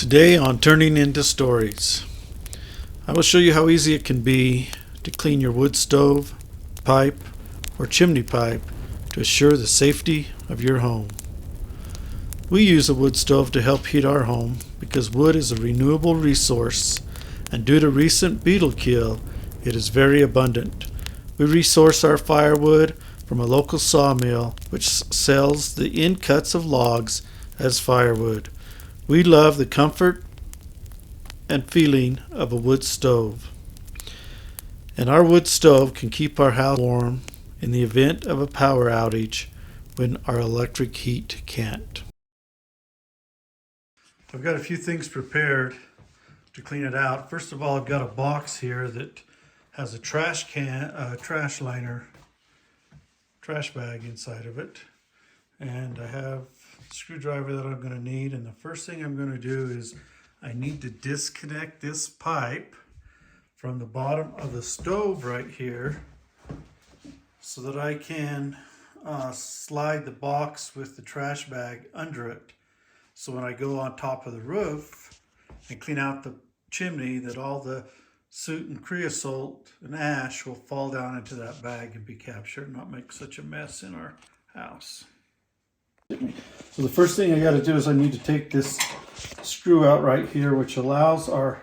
Today on Turning into Stories, I will show you how easy it can be to clean your wood stove, pipe, or chimney pipe to assure the safety of your home. We use a wood stove to help heat our home because wood is a renewable resource, and due to recent beetle kill, it is very abundant. We resource our firewood from a local sawmill which sells the end cuts of logs as firewood. We love the comfort and feeling of a wood stove. And our wood stove can keep our house warm in the event of a power outage when our electric heat can't. I've got a few things prepared to clean it out. First of all, I've got a box here that has a trash bag inside of it. And I have a screwdriver that I'm going to need. And the first thing I'm going to do is I need to disconnect this pipe from the bottom of the stove right here so that I can slide the box with the trash bag under it. So when I go on top of the roof and clean out the chimney, that all the soot and creosote and ash will fall down into that bag and be captured and not make such a mess in our house. So the first thing I got to do is I need to take this screw out right here, which allows our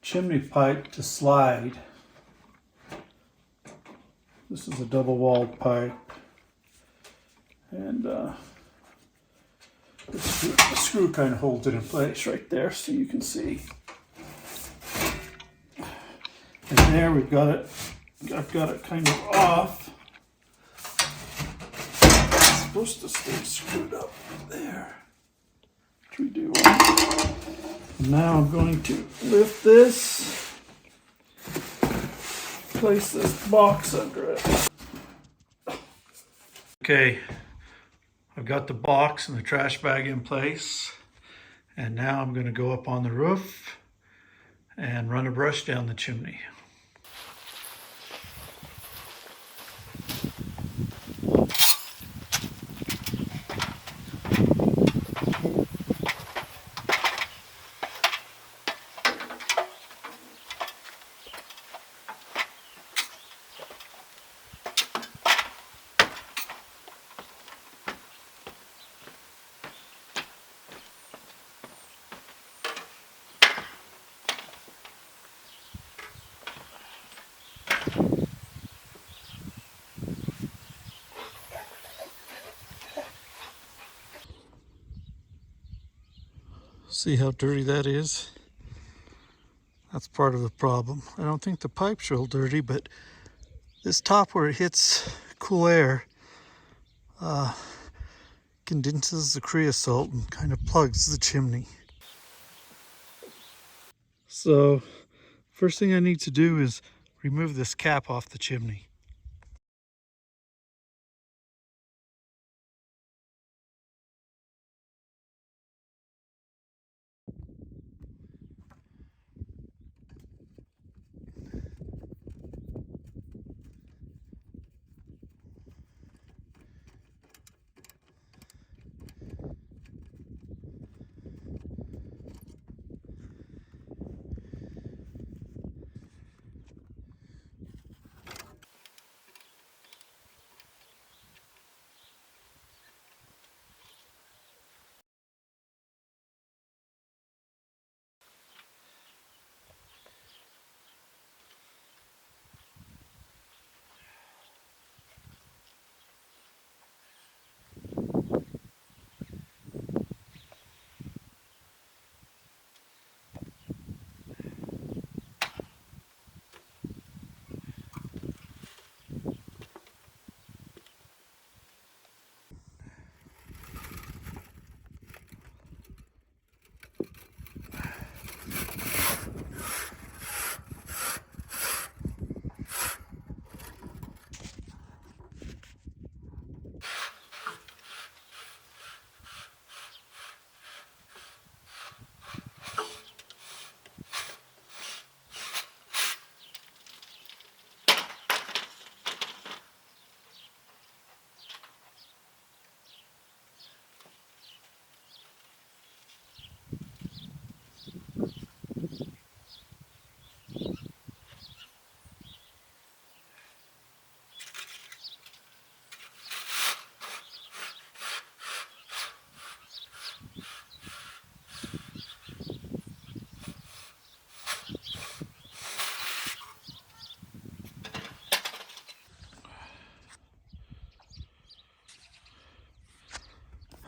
chimney pipe to slide. This is a double-walled pipe, and the screw kind of holds it in place right there, so you can see. And there we've got it. I've got it kind of off. It's supposed to stay screwed up there. Redo one. Now I'm going to lift this, place this box under it. Okay, I've got the box and the trash bag in place, and now I'm going to go up on the roof and run a brush down the chimney. See how dirty that is? That's part of the problem. I don't think the pipe's real dirty, but this top where it hits cool air condenses the creosote and kind of plugs the chimney. So first thing I need to do is remove this cap off the chimney.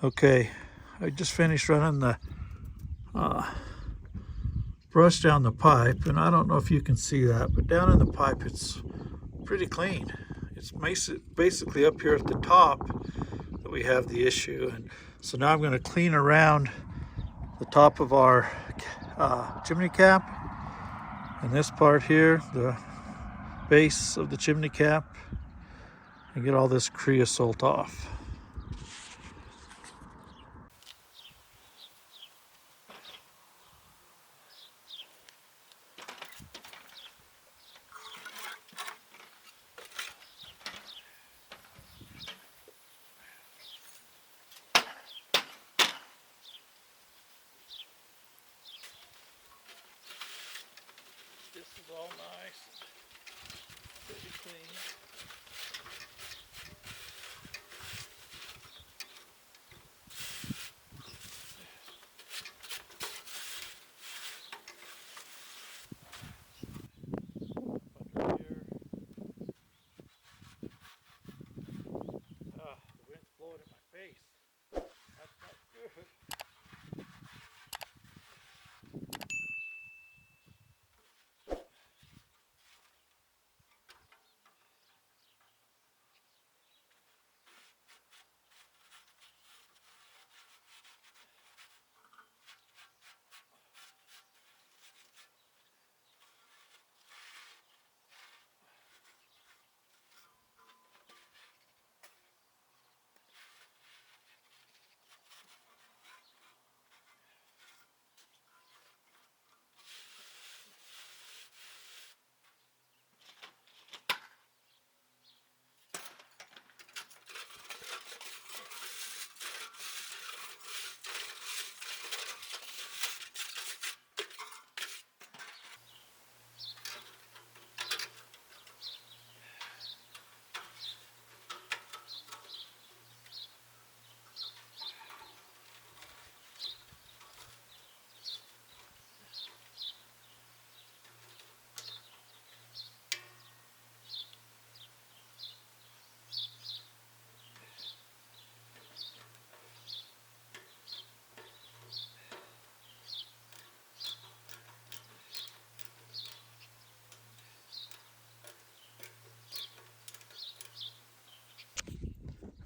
Okay, I just finished running the brush down the pipe, and I don't know if you can see that, but down in the pipe it's pretty clean. It's basically up here at the top that we have the issue, and so now I'm going to clean around the top of our chimney cap, and this part here, the base of the chimney cap, and get all this creosote off. This is all nice, pretty clean. Under here. The wind's blowing in my face. That's not good.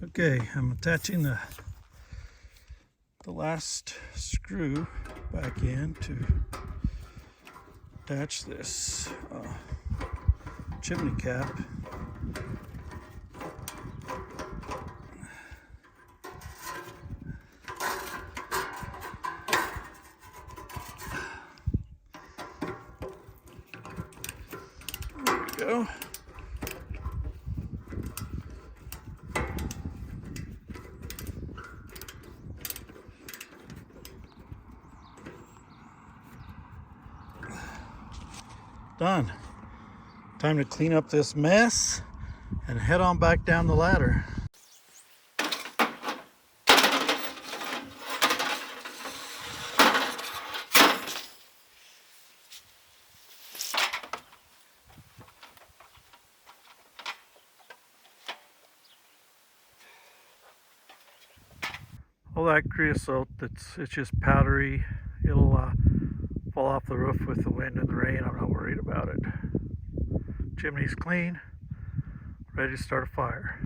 Okay, I'm attaching the last screw back in to attach this chimney cap. There we go. Done. Time to clean up this mess and head on back down the ladder. All that creosote it's just powdery. It'll fall off the roof with the wind and the rain. I'm not worried about it. Chimney's clean, ready to start a fire.